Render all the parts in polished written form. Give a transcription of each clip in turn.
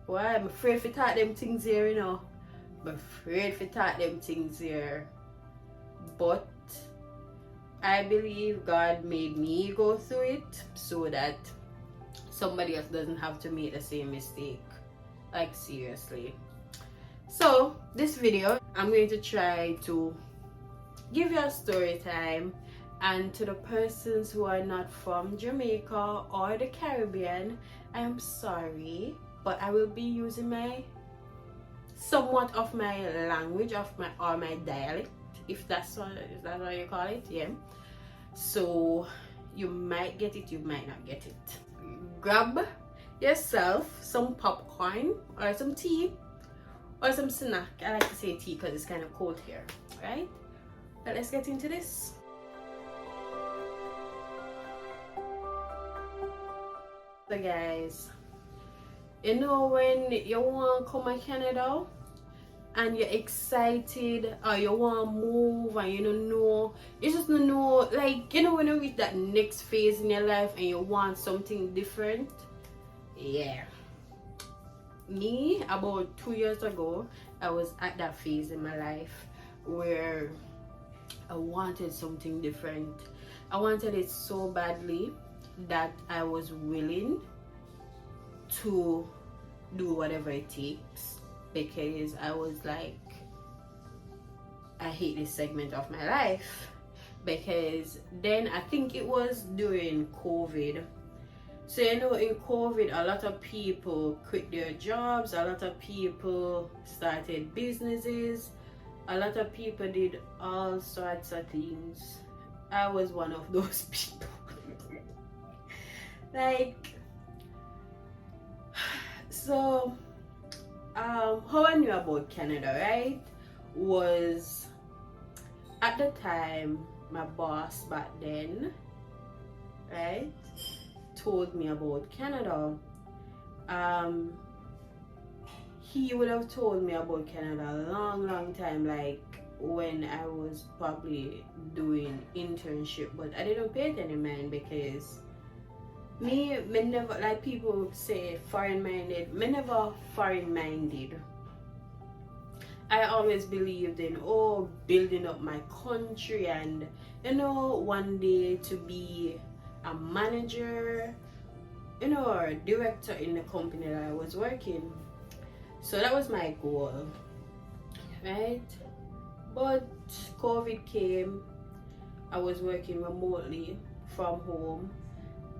Why? I'm afraid to talk them things here, you know. I'm afraid to talk them things here. But I believe God made me go through it so that somebody else doesn't have to make the same mistake. Like, seriously. So this video, I'm going to try to give you a story time, and to the persons who are not from Jamaica or the Caribbean, I'm sorry, but I will be using my somewhat of my language of my dialect, if that's what you call it. Yeah, so you might get it, you might not get it. Grab yourself some popcorn or some tea or some snack. I like to say tea because it's kind of cold here, right? But let's get into this. So guys, you know when you want to come to Canada and you're excited or you want to move and you don't know, you just don't know, like, you know, when you reach that next phase in your life and you want something different. Yeah, me, about 2 years ago, I was at that phase in my life where I wanted something different. I wanted it so badly that I was willing to do whatever it takes, because I was like, I hate this segment of my life. Because then I think it was during COVID. So you know, in COVID, a lot of people quit their jobs, a lot of people started businesses, a lot of people did all sorts of things. I was one of those people. Like, so how I knew about Canada, right, was at the time my boss back then, right, told me about Canada. He would have told me about Canada a long time, like when I was probably doing internship, but I didn't pay it any mind because me never, like people say foreign minded, me never foreign minded. I always believed in building up my country and, you know, one day to be a manager, you know, or a director in the company that I was working. So that was my goal, right? But COVID came. I was working remotely from home,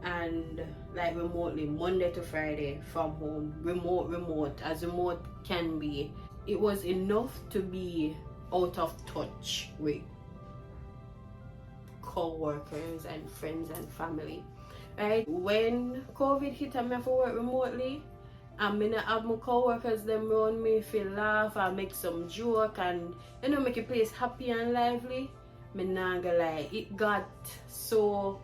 and like remotely Monday to Friday from home, remote as remote can be. It was enough to be out of touch with co-workers and friends and family, right? When COVID hit and I have to work remotely, and I have my co-workers them around me feel laugh and make some joke and, you know, make a place happy and lively, me not gonna lie, it got so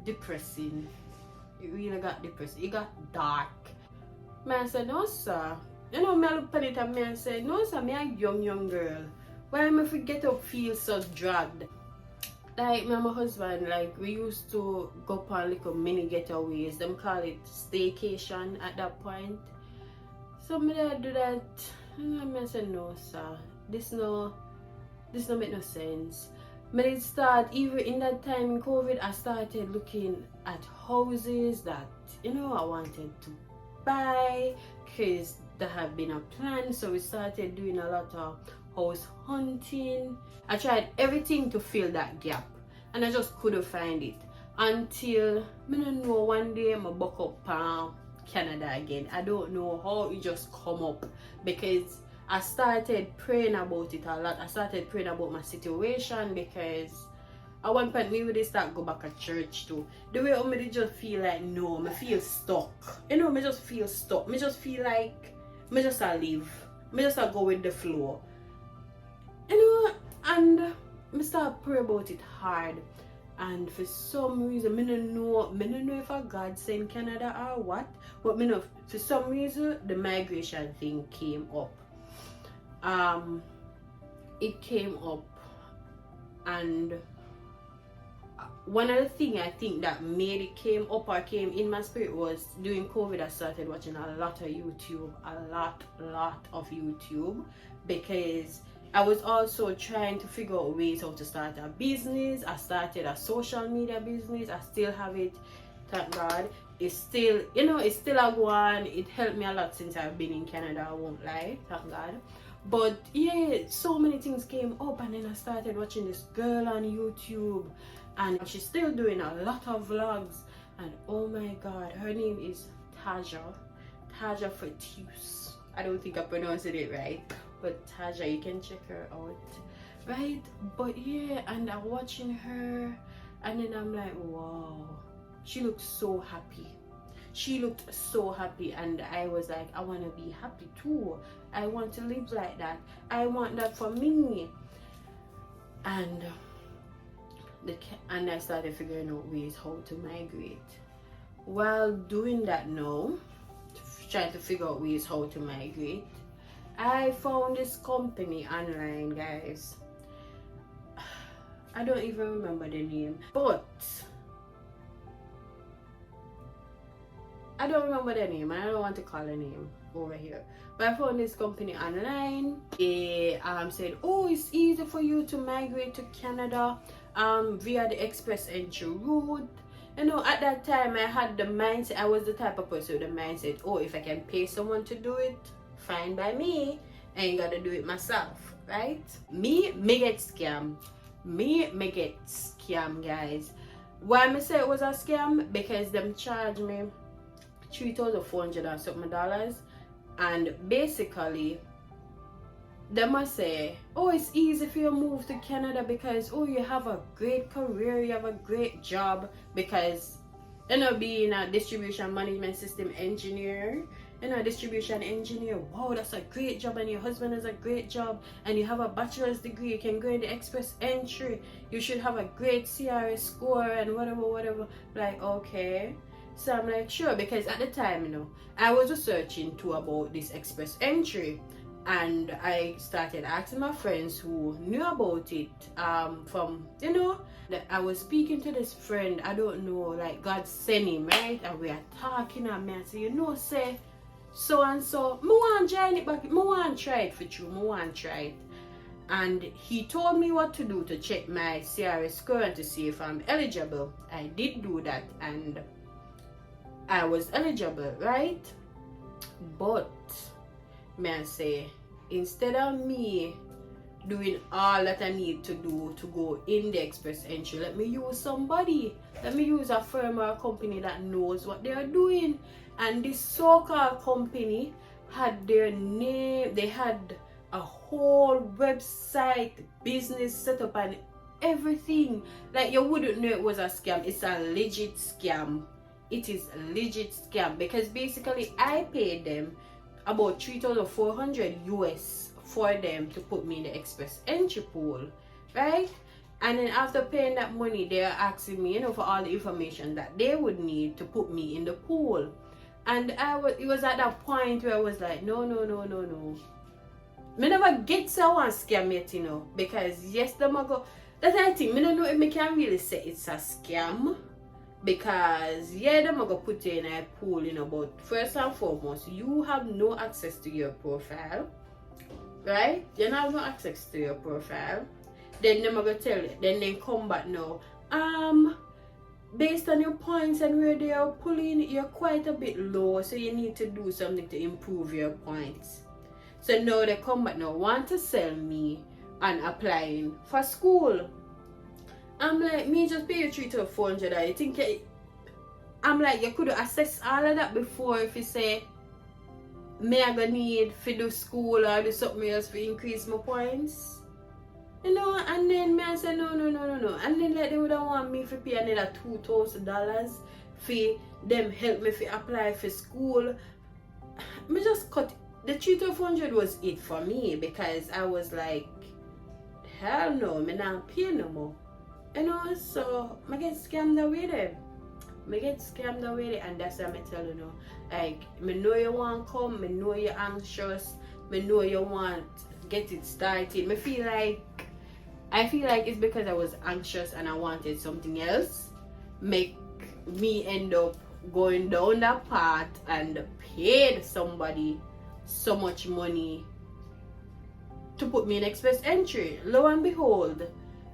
depressing. It really got depressing. It got dark. I said, no sir. You know, I look at it and I said, no sir, me a young girl. Why am I get up feel so dragged? Like me and my husband, like we used to go on little mini getaways. Them call it staycation at that point. So me do that. And I said, no sir. This no make no sense. But it start, even in that time in COVID, I started looking at houses that, you know, I wanted to buy, because there have been a plan. So we started doing a lot of house hunting. I tried everything to fill that gap and I just couldn't find it until, I don't know, one day I buck up Canada again. I don't know how it just come up, because I started praying about it a lot. I started praying about my situation, because at one point me would start go back to church too. The way I just feel like, no, I feel stuck. You know, I just feel stuck. I just feel like I just live. I just go with the flow. You know, and I start pray about it hard. And for some reason, I don't know if a God sent Canada or what, but I know for some reason the migration thing came up. It came up, and one of the things I think that made it came in my spirit was during COVID. I started watching a lot of YouTube, a lot of YouTube, because I was also trying to figure out ways how to start a business. I started a social media business. I still have it, thank God. It's still, it's still a go on. It helped me a lot since I've been in Canada, I won't lie, thank God. But yeah, so many things came up, and then I started watching this girl on YouTube, and she's still doing a lot of vlogs, and oh my God, her name is Taja Fertius. I don't think I pronounced it right, but Taja, you can check her out, right? But yeah, and I'm watching her, and then I'm like, wow, she looks so happy. She looked so happy, and I was like, I want to be happy too. I want to live like that. I want that for me. And I started figuring out ways how to migrate. While doing that now, trying to figure out ways how to migrate, I found this company online, guys. I don't even remember the name, but I don't remember the name. I don't want to call the name over here. But I found this company online. They said, oh, it's easy for you to migrate to Canada via the express entry route. At that time I had the mindset, I was the type of person with the mindset, oh, if I can pay someone to do it, fine by me. I ain't gotta do it myself, right? Me get scammed. Me get scammed, guys. Why me say it was a scam? Because them charged me $3,400 and something, and basically they must say, oh, it's easy for you to move to Canada because, oh, you have a great career, you have a great job, because being a distribution management system engineer, distribution engineer, wow, that's a great job, and your husband has a great job, and you have a bachelor's degree, you can go in the express entry, you should have a great CRS score, and whatever. Like, okay. So I'm like, sure, because at the time, I was researching too about this express entry, and I started asking my friends who knew about it from, that I was speaking to this friend, I don't know, like God sent him, right? And we are talking, and I say, say, so and so, I want to join it, but I want to try it for you, I want to try it. And he told me what to do to check my CRS score and to see if I'm eligible. I did do that, and I was eligible, right? But may I say, instead of me doing all that I need to do to go in the express entry, let me use somebody. Let me use a firm or a company that knows what they are doing. And this so-called company had their name, they had a whole website, business set up, and everything. Like, you wouldn't know it was a scam. It's a legit scam. It is a legit scam, because basically I paid them about $3,400 US for them to put me in the express entry pool, right? And then after paying that money, they are asking me, for all the information that they would need to put me in the pool. And it was at that point where I was like, no. Me never get someone scam yet, because yes, them a go. That I think, me don't know if me can really say it's a scam. Because yeah, them are gonna put you in a pool, but first and foremost, you have no access to your profile, right? You don't have no access to your profile. Then them are gonna tell you, then they come back now. Based on your points and where they are pulling, you're quite a bit low, so you need to do something to improve your points. So now they come back now, want to sell me and applying for school. I'm like, me just pay you $3,400. I think I'm like, you could assess all of that before if you say, me I gonna need for do school or do something else to increase my points. And then me I say, no. And then like they would want me to pay another $2,000 for them help me to apply for school. Me just cut, the $3,400 was it for me, because I was like, hell no, me not pay no more. So I get scammed away there. And that's what I tell you. Like, me know you want to come, me know you're anxious, me know you want to get it started. Me feel like I feel like it's because I was anxious and I wanted something else, make me end up going down that path and paid somebody so much money to put me in express entry. Lo and behold,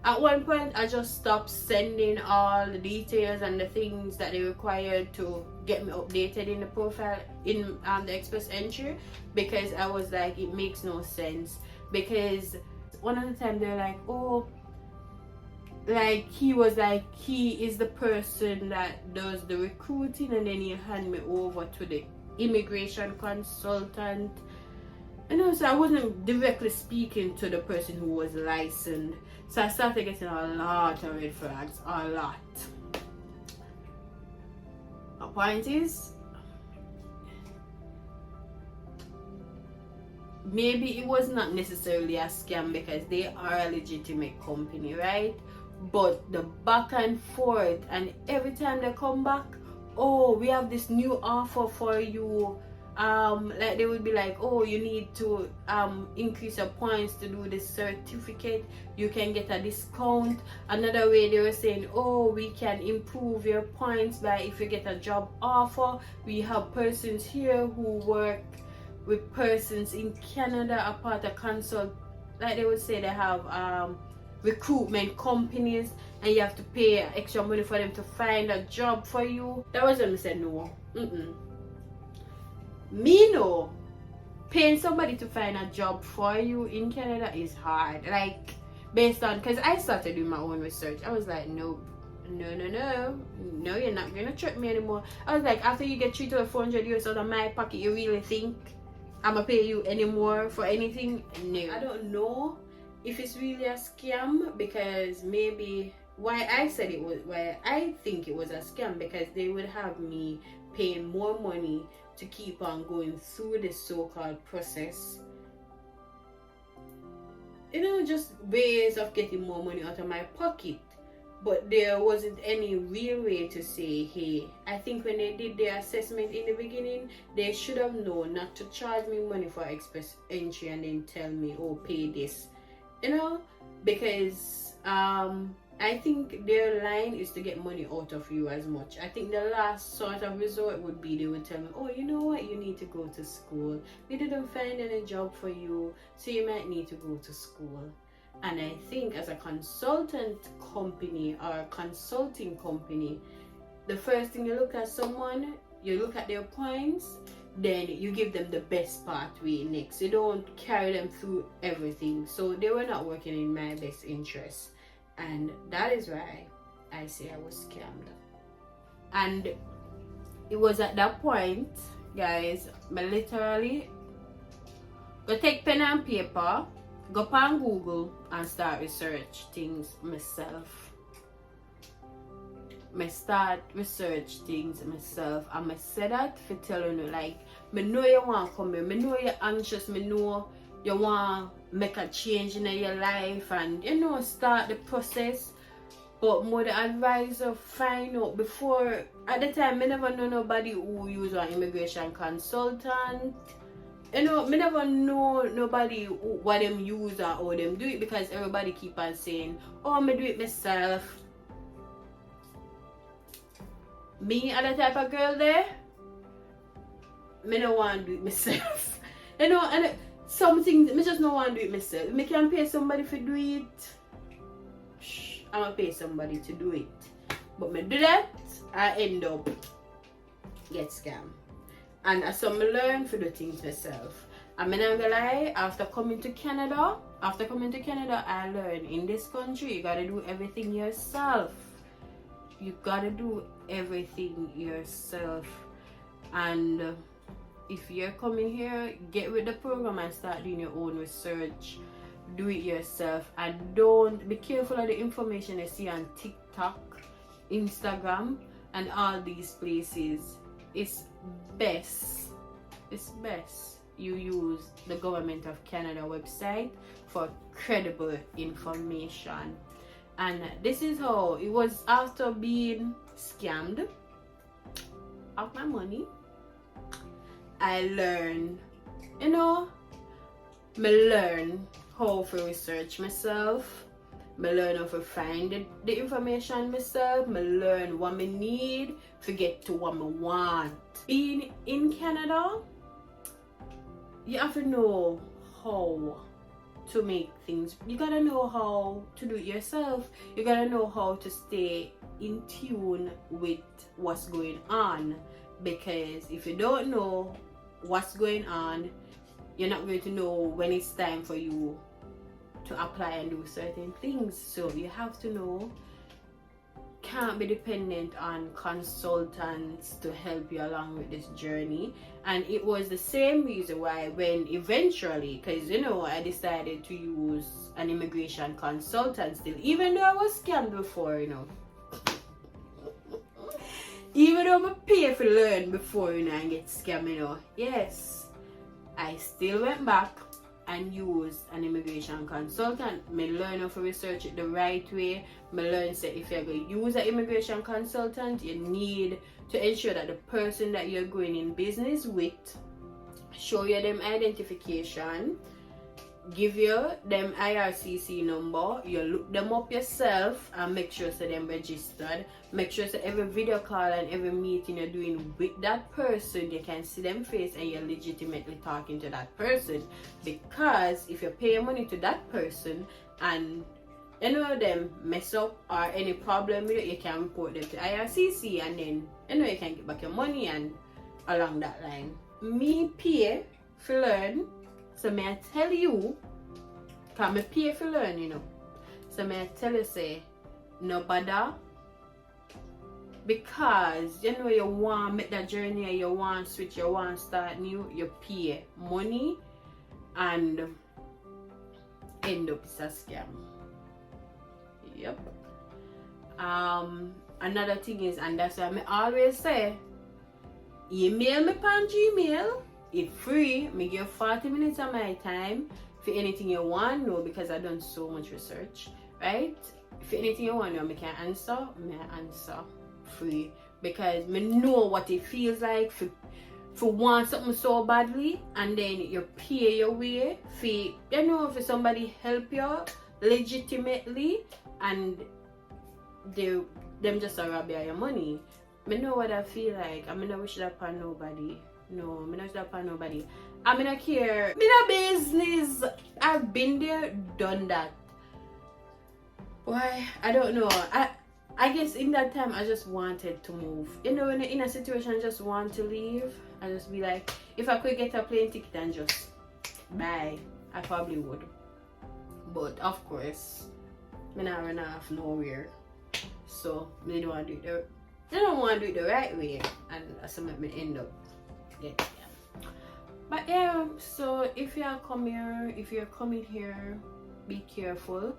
at one point I just stopped sending all the details and the things that they required to get me updated in the profile in the express entry, because I was like, it makes no sense. Because one of the time they're like, oh, like he was like, he is the person that does the recruiting, and then he'll hand me over to the immigration consultant. So I wasn't directly speaking to the person who was licensed. So I started getting a lot of red flags, a lot. The point is, maybe it was not necessarily a scam because they are a legitimate company, right? But the back and forth, and every time they come back, oh, we have this new offer for you. Like they would be like, oh, you need to increase your points to do this certificate, you can get a discount. Another way they were saying, oh, we can improve your points by if you get a job offer. We have persons here who work with persons in Canada, a part of consult, like they would say they have recruitment companies, and you have to pay extra money for them to find a job for you. That was when I said no. Me know paying somebody to find a job for you in Canada is hard. Like, based on, because I started doing my own research. I was like, no, you're not gonna trick me anymore. I was like, after you get $300-400 out of my pocket, you really think I'm gonna pay you anymore for anything? No. I don't know if it's really a scam, because maybe why I think it was a scam, because they would have me paying more money to keep on going through this so-called process. Just ways of getting more money out of my pocket. But there wasn't any real way to say, hey, I think when they did their assessment in the beginning, they should have known not to charge me money for express entry and then tell me, oh, pay this. Because I think their line is to get money out of you as much. I think the last sort of resort would be they would tell me, oh, you know what, you need to go to school. We didn't find any job for you, so you might need to go to school. And I think as a consultant company or a consulting company, the first thing you look at someone, you look at their points, then you give them the best pathway next. You don't carry them through everything. So they were not working in my best interest. And that is why I say I was scammed. And it was at that point, guys, I literally go take pen and paper, go on Google and start research things myself. I start research things myself, and I said that for telling you, like, I know you want to come here, I know you're anxious, I know you want to make a change in your life and start the process. But more the advisor find out before, at the time I never know nobody who use an immigration consultant. I never know nobody what them use or how them do it, because everybody keep on saying, oh, I do it myself. Me are the type of girl there, I don't want to do it myself. And some things, I just don't want to do it myself. I can pay somebody to do it, I'm going to pay somebody to do it. But I do that, I end up get scammed. And as some learn to do things myself. I'm not gonna lie, after coming to Canada, I learned in this country, you gotta do everything yourself. You gotta do everything yourself. And if you're coming here, get with the program and start doing your own research. Do it yourself, and don't be careful of the information you see on TikTok, Instagram, and all these places. It's best you use the Government of Canada website for credible information. And this is how it was. After being scammed of my money, I learned, I learn how to research myself. I learn how to find the information myself. I learn what I need to get to what I want. Being in Canada, you have to know how to make things. You gotta know how to do it yourself. You gotta know how to stay in tune with what's going on, because if you don't know what's going on, you're not going to know when it's time for you to apply and do certain things. So you have to know. Can't be dependent on consultants to help you along with this journey. And it was the same reason why when eventually, because I decided to use an immigration consultant still, even though I was scammed before, even though I pay for learn before, and get scammed, yes, I still went back and used an immigration consultant. I learn how to research it the right way. I learn that if you're going to use an immigration consultant, you need to ensure that the person that you're going in business with show you them identification, give you them IRCC number, you look them up yourself and make sure so them registered. Make sure so every video call and every meeting you're doing with that person, you can see them face and you're legitimately talking to that person. Because if you pay money to that person and any of them mess up or any problem with it, you can report them to IRCC and then you can get back your money and along that line. Me pay for learn, so may I tell you, because I pay for learn, so may I tell you, say, no bother, because you want to make that journey, you want to switch, you want to start new, you pay money and end up it's a scam. Yep. Another thing is, and that's why I always say, email me on Gmail. It's free. Me give 40 minutes of my time for anything you want to know, because I've done so much research, right? For anything you want to know, I can answer. I answer free, because I know what it feels like for want something so badly, and then you pay your way for for somebody help you legitimately, and them just rob you your money. I know what I feel like. I mean, I wish that upon nobody. No, I wish that upon nobody. I mean, I care. Me no business. I've been there, done that. Why? I don't know. I guess in that time I just wanted to move. When you're in a situation I just want to leave, I just be like, if I could get a plane ticket and just bye, I probably would. But of course, I don't run off nowhere. So they don't want to do it. They don't want to do it the right way, and that's what me end up getting. But yeah, so if you're coming here, be careful.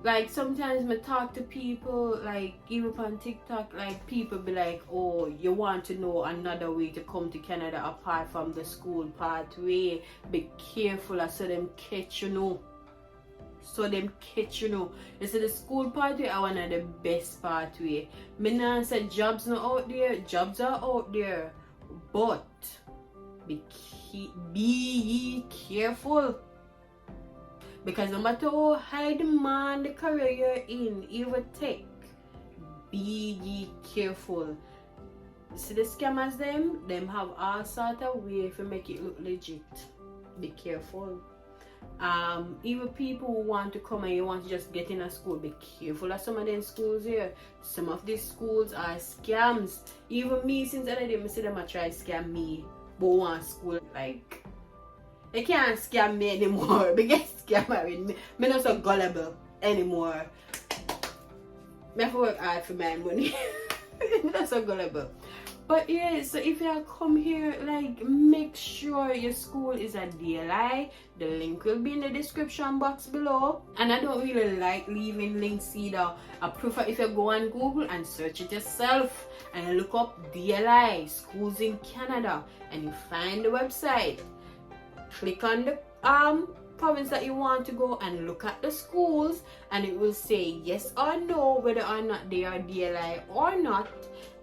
Like sometimes I talk to people, like even on TikTok, like people be like, oh, you want to know another way to come to Canada apart from the school pathway. Be careful, I saw them catch you. You see, the school pathway are one of the best pathway. Me not say jobs not out there, jobs are out there. But be ye careful. Because no matter how high demand the career you're in, even tech, be ye careful. See the scammers them have all sort of way to make it look legit. Be careful. Even people who want to come and you want to just get in a school, be careful of some of them schools here. Some of these schools are scams. Even me, since I didn't see them try to scam me, but one school, like, they can't scam me anymore. They get scammer with me. I'm not so gullible anymore. I have to work hard for my money. I'm not so gullible. But yeah, so if you come here, like, make sure your school is a DLI. The link will be in the description box below. And I don't really like leaving links either. I prefer if you go on Google and search it yourself and look up DLI, schools in Canada, and you find the website. Click on the province that you want to go and look at the schools, and it will say yes or no whether or not they are DLI or not.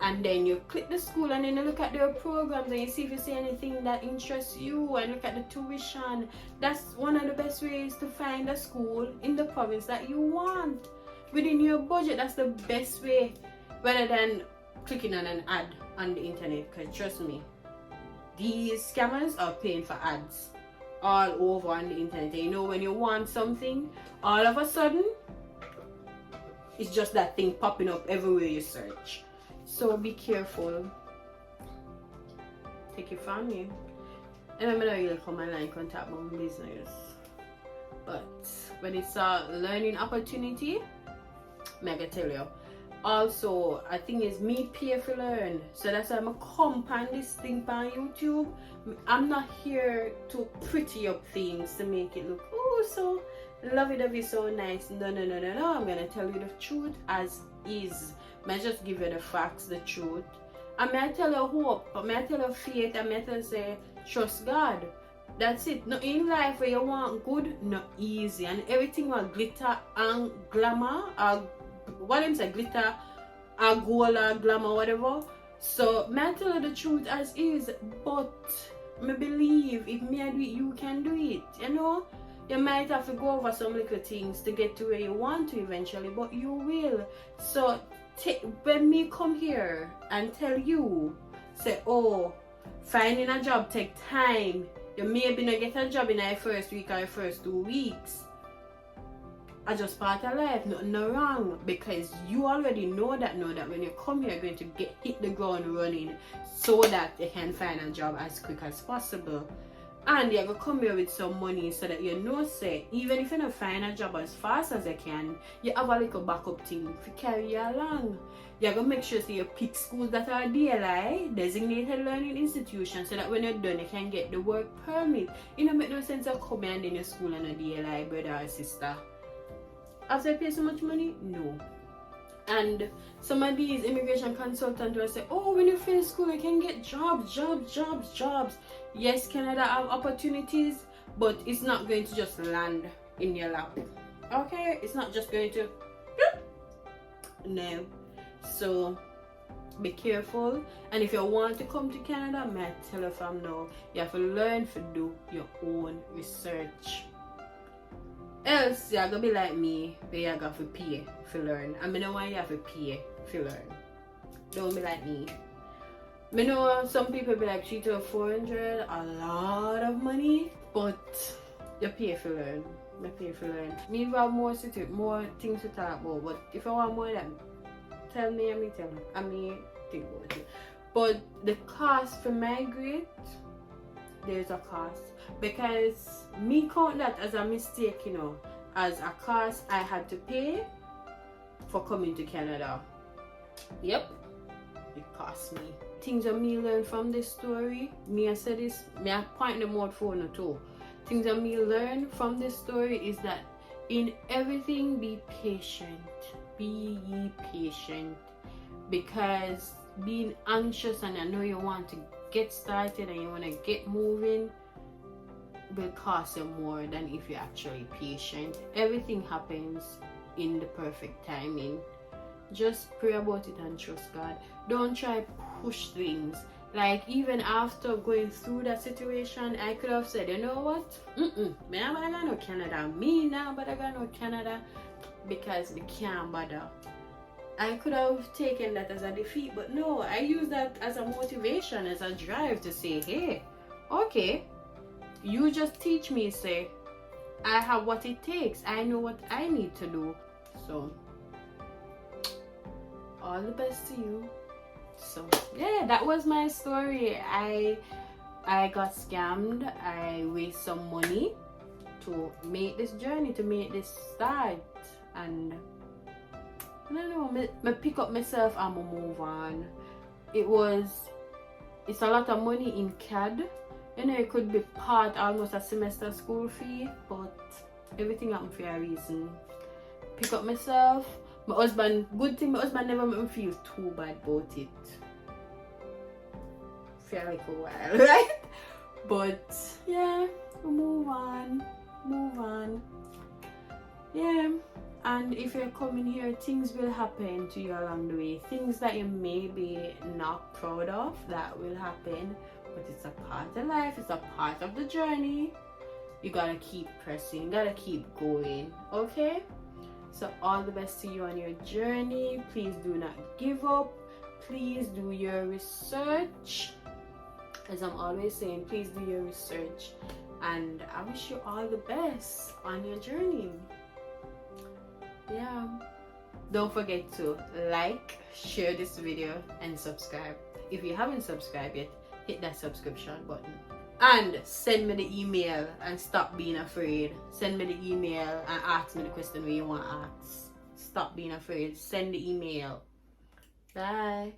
And then you click the school and then you look at their programs and you see if you see anything that interests you and look at the tuition. That's one of the best ways to find a school in the province that you want within your budget. That's the best way, rather than clicking on an ad on the internet. Because trust me, these scammers are paying for ads all over on the internet. And you know, when you want something, all of a sudden it's just that thing popping up everywhere you search. So be careful. Take it from me. And I'm not really come online contact my business. But when it's a learning opportunity, I'm gonna tell you. Also, I think it's me pay for learn. So that's why I'm come on this thing on YouTube. I'm not here to pretty up things to make it look so lovey-dovey, so nice. No. I'm gonna tell you the truth as is. I just give you the facts, the truth. And I tell you hope, I tell you faith, and I tell you say trust God. That's it. No, in life where you want good, not easy, and everything will glitter and glamour, or what them say, glitter and gold or glamour, whatever. So I tell you the truth as is, but I believe if me I do it, you can do it. You know, you might have to go over some little things to get to where you want to eventually, but you will. So when me come here and tell you, say, oh, finding a job take time. You maybe not get a job in the first week or the first 2 weeks. I just part of life, no wrong, because you already know that when you come here, you're going to hit the ground running so that you can find a job as quick as possible. And you're going to come here with some money so that you know, say, even if you don't find a job as fast as you can, you have a little backup thing to carry you along. You're going to make sure so you pick schools that are DLI, designated learning institutions, so that when you're done, you can get the work permit. It don't make no sense of coming and then your school and a DLI, brother or sister. After I pay so much money? No. And some of these immigration consultants will say, oh, when you finish school, you can get jobs. Yes, Canada have opportunities, but it's not going to just land in your lap. Okay? It's not just going to... No. So, be careful. And if you want to come to Canada, may I tell you from now, you have to learn to do your own research. Else, you're going to be like me, where you have to pay to learn. And I know why you have to pay to learn. Don't be like me. I know some people be like 300 to 400, a lot of money, but you pay to learn. I pay to learn. Me have more things to talk about, but if I want more of them, tell me, tell you. I mean, think about it. But the cost for migrate, there's a cost. Because me count that as a mistake, you know, as a cost I had to pay for coming to Canada. Yep, it cost me. Things that me learn from this story, me I said this, me I point them out for no too. Things that me learn from this story is that in everything be patient. Be ye patient. Because being anxious and I know you want to get started and you want to get moving will cost you more than if you're actually patient. Everything happens in the perfect timing. Just pray about it and trust God. Don't try push things. Like even after going through that situation, I could have said, you know what? Me not gonna go no Canada. Me now but I go no Canada because we can't bother. I could have taken that as a defeat, but no, I use that as a motivation, as a drive to say, hey, okay, you just teach me, say, I have what it takes. I know what I need to do. So, all the best to you. So, yeah, that was my story. I got scammed. I wasted some money to make this journey, to make this start. And I don't know, I pick up myself and I move on. It's a lot of money in CAD. You know, it could be part almost a semester school fee, but everything happened for a reason. Pick up myself. My husband, good thing my husband never made me feel too bad about it. For like a while, right? But yeah, we move on. move on. Yeah, and if you're coming here, things will happen to you along the way. Things that you may be not proud of, that will happen, but it's a part of life, it's a part of the journey. You gotta keep pressing, you gotta keep going, okay? So all the best to you on your journey. Please do not give up. Please do your research. As I'm always saying, please do your research. And I wish you all the best on your journey. Yeah. Don't forget to like, share this video, and subscribe. If you haven't subscribed yet, hit that subscription button. And send me the email and stop being afraid. Send me the email and ask me the question you want to ask. Stop being afraid. Send the email. Bye.